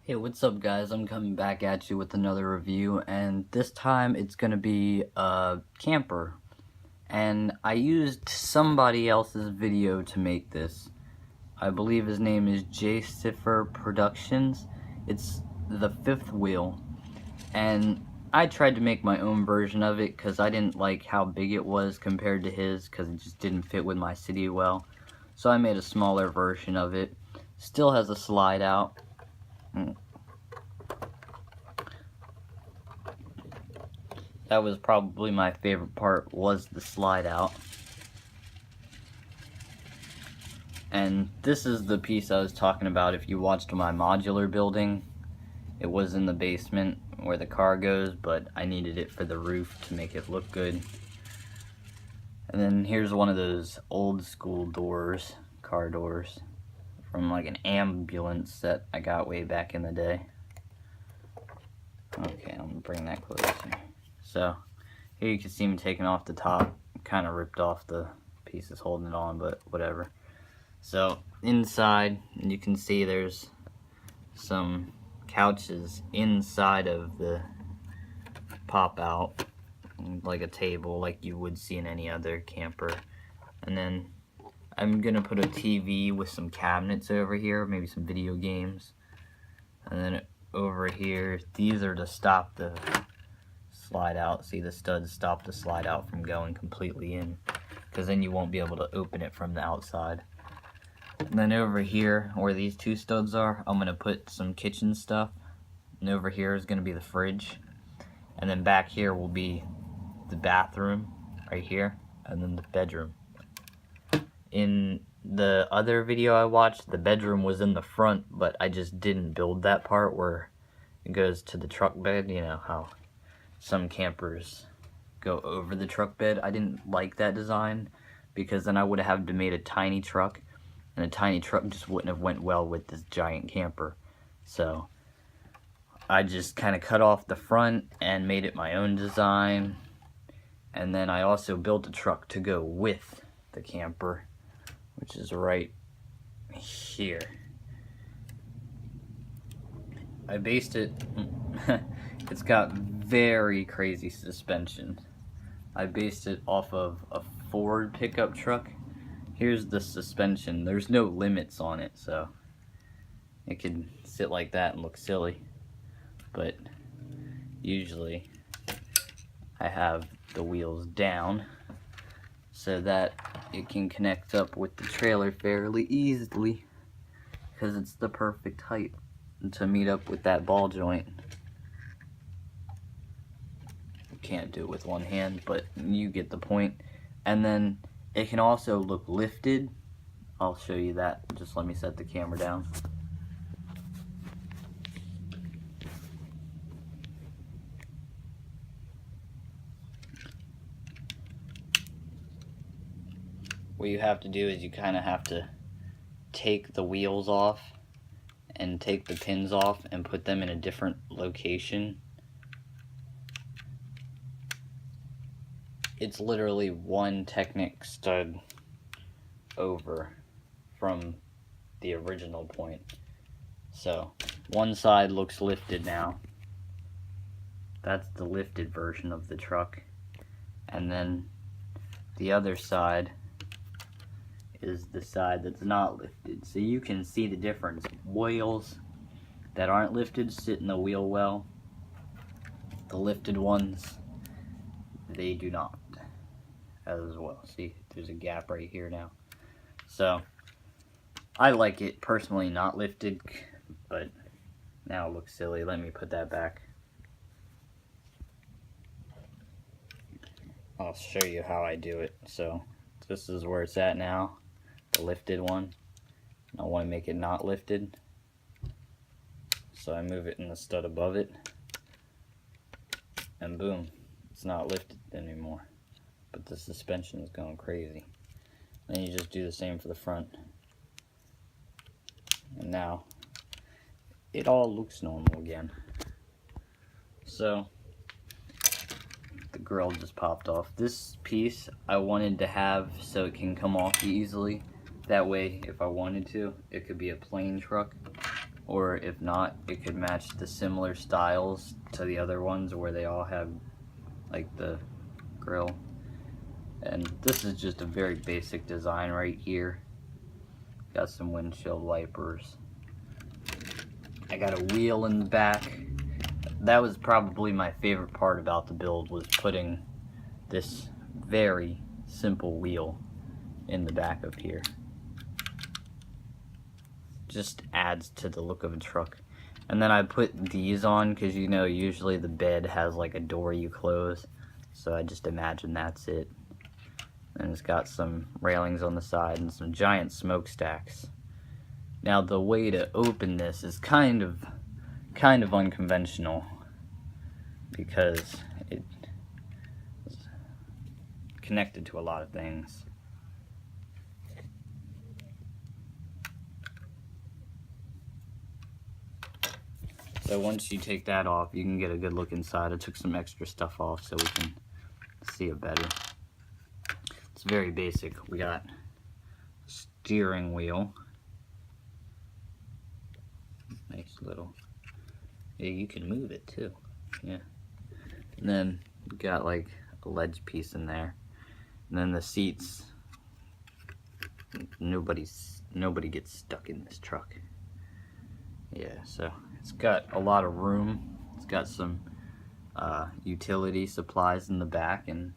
Hey, what's up guys? I'm coming back at you with another review, and this time it's gonna be a camper. And I used somebody else's video to make this. I believe his name is J Cipher Productions. It's the fifth wheel. And I tried to make my own version of it because I didn't like how big it was compared to his, because it just didn't fit with my city well. So I made a smaller version of it. Still has a slide out. That was probably my favorite part, was the slide out. And this is the piece I was talking about. If you watched my modular building, it was in the basement where the car goes, but I needed it for the roof to make it look good. And then here's one of those old school doors, car doors, from like an ambulance that I got way back in the day. Okay, I'm gonna bring that closer. So here you can see me taking off the top. Kind of ripped off the pieces holding it on, but whatever. So inside, you can see there's some couches inside of the pop out, like a table like you would see in any other camper. And then I'm gonna put a TV with some cabinets over here, maybe some video games. And then over here, these are to stop the slide out. See, the studs stop the slide out from going completely in, because then you won't be able to open it from the outside. And then over here, where these two studs are, I'm gonna put some kitchen stuff. And over here is gonna be the fridge. And then back here will be the bathroom, right here, and then the bedroom. In the other video I watched, the bedroom was in the front, but I just didn't build that part where it goes to the truck bed. You know how some campers go over the truck bed. I didn't like that design, because then I would have had to made a tiny truck, and a tiny truck just wouldn't have went well with this giant camper. So I just kind of cut off the front and made it my own design. And then I also built a truck to go with the camper, which is right here. I based it, it's got very crazy suspension. I based it off of a Ford pickup truck. Here's the suspension. There's no limits on it, so it could sit like that and look silly. But usually I have the wheels down so that it can connect up with the trailer fairly easily, because it's the perfect height to meet up with that ball joint. You can't do it with one hand, but you get the point. And then it can also look lifted. I'll show you that. Just let me set the camera down. What you have to do is you kind of have to take the wheels off and take the pins off and put them in a different location. It's literally one Technic stud over from the original point. So one side looks lifted now. That's the lifted version of the truck. And then the other side is the side that's not lifted. So you can see the difference. Wheels that aren't lifted sit in the wheel well. The lifted ones, they do not as well. See, there's a gap right here now. So I like it personally not lifted, but now it looks silly. Let me put that back. I'll show you how I do it. So this is where it's at now, the lifted one. I want to make it not lifted, so I move it in the stud above it, and boom, it's not lifted anymore, but the suspension is going crazy. Then you just do the same for the front, and now it all looks normal again. So the grill just popped off. This piece I wanted to have so it can come off easily. That way, if I wanted to, it could be a plain truck. or if not, it could match the similar styles to the other ones where they all have like the grill. And this is just a very basic design right here. Got some windshield wipers. I got a wheel in the back. That was probably my favorite part about the build, was putting this very simple wheel in the back of here. Just adds to the look of a truck. And then I put these on because, you know, usually the bed has like a door you close, so I just imagine that's it. And it's got some railings on the side and some giant smokestacks. Now the way to open this is kind of unconventional, because it's connected to a lot of things. So once you take that off, you can get a good look inside. I took some extra stuff off so we can see it better. It's very basic. We got a steering wheel. Nice little, yeah, you can move it too. Yeah. And then we got like a ledge piece in there. And then the seats, nobody gets stuck in this truck. Yeah, so it's got a lot of room. It's got some utility supplies in the back, and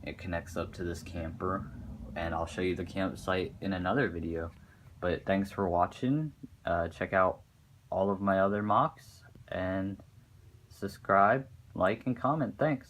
it connects up to this camper. And I'll show you the campsite in another video. But thanks for watching. Check out all of my other mocks, and subscribe, like, and comment. Thanks.